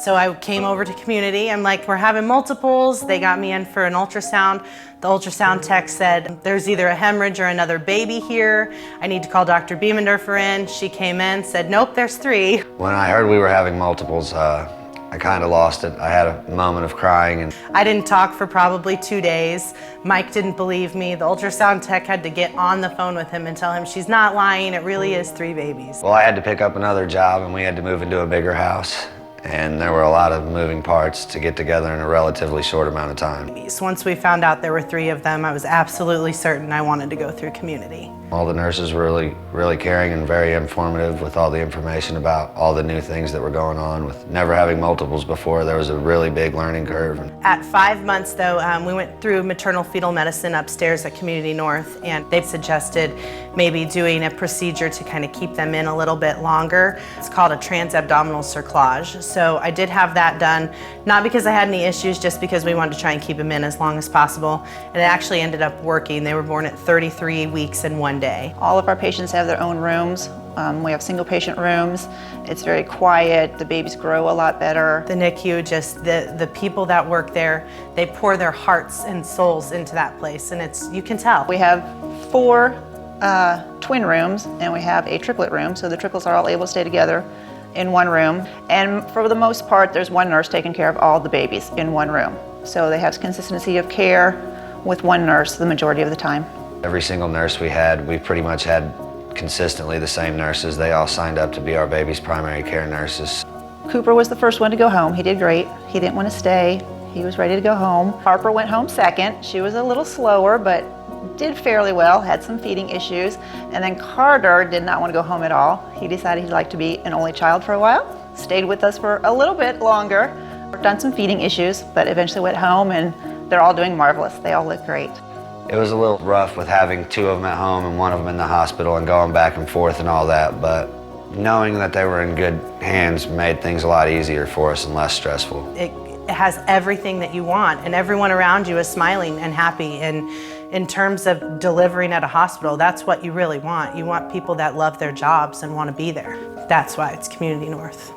So I came over to Community. I'm like, we're having multiples. They got me in for an ultrasound. The ultrasound tech said, there's either a hemorrhage or another baby here. I need to call Dr. Biemendorfer in. She came in, said, nope, there's 3. When I heard we were having multiples, I kind of lost it. I had a moment of crying. And I didn't talk for probably 2 days. Mike didn't believe me. The ultrasound tech had to get on the phone with him and tell him she's not lying. It really is 3 babies. Well, I had to pick up another job and we had to move into a bigger house. And there were a lot of moving parts to get together in a relatively short amount of time. Once we found out there were 3 of them, I was absolutely certain I wanted to go through Community. All the nurses were really caring and very informative with all the information about all the new things that were going on. With never having multiples before, there was a really big learning curve. At 5 months though, we went through maternal fetal medicine upstairs at Community North, and they've suggested maybe doing a procedure to kind of keep them in a little bit longer. It's called a transabdominal cerclage. So I did have that done, not because I had any issues, just because we wanted to try and keep them in as long as possible. And it actually ended up working. They were born at 33 weeks and 1 day. All of our patients have their own rooms. We have single patient rooms. It's very quiet. The babies grow a lot better. The NICU, just the people that work there, they pour their hearts and souls into that place, and you can tell. We have 4 twin rooms and we have a triplet room, so the triplets are all able to stay together in one room. And for the most part, there's one nurse taking care of all the babies in one room. So they have consistency of care with one nurse the majority of the time. Every single nurse we pretty much had consistently the same nurses. They all signed up to be our baby's primary care nurses. Cooper was the first one to go home. He did great. He didn't want to stay. He was ready to go home. Harper went home second. She was a little slower, but did fairly well, had some feeding issues. And then Carter did not want to go home at all. He decided he'd like to be an only child for a while. Stayed with us for a little bit longer. Worked on some feeding issues, but eventually went home, and they're all doing marvelous. They all look great. It was a little rough with having 2 of them at home and 1 of them in the hospital and going back and forth and all that, but knowing that they were in good hands made things a lot easier for us and less stressful. It has everything that you want, and everyone around you is smiling and happy. And in terms of delivering at a hospital, that's what you really want. You want people that love their jobs and want to be there. That's why it's Community North.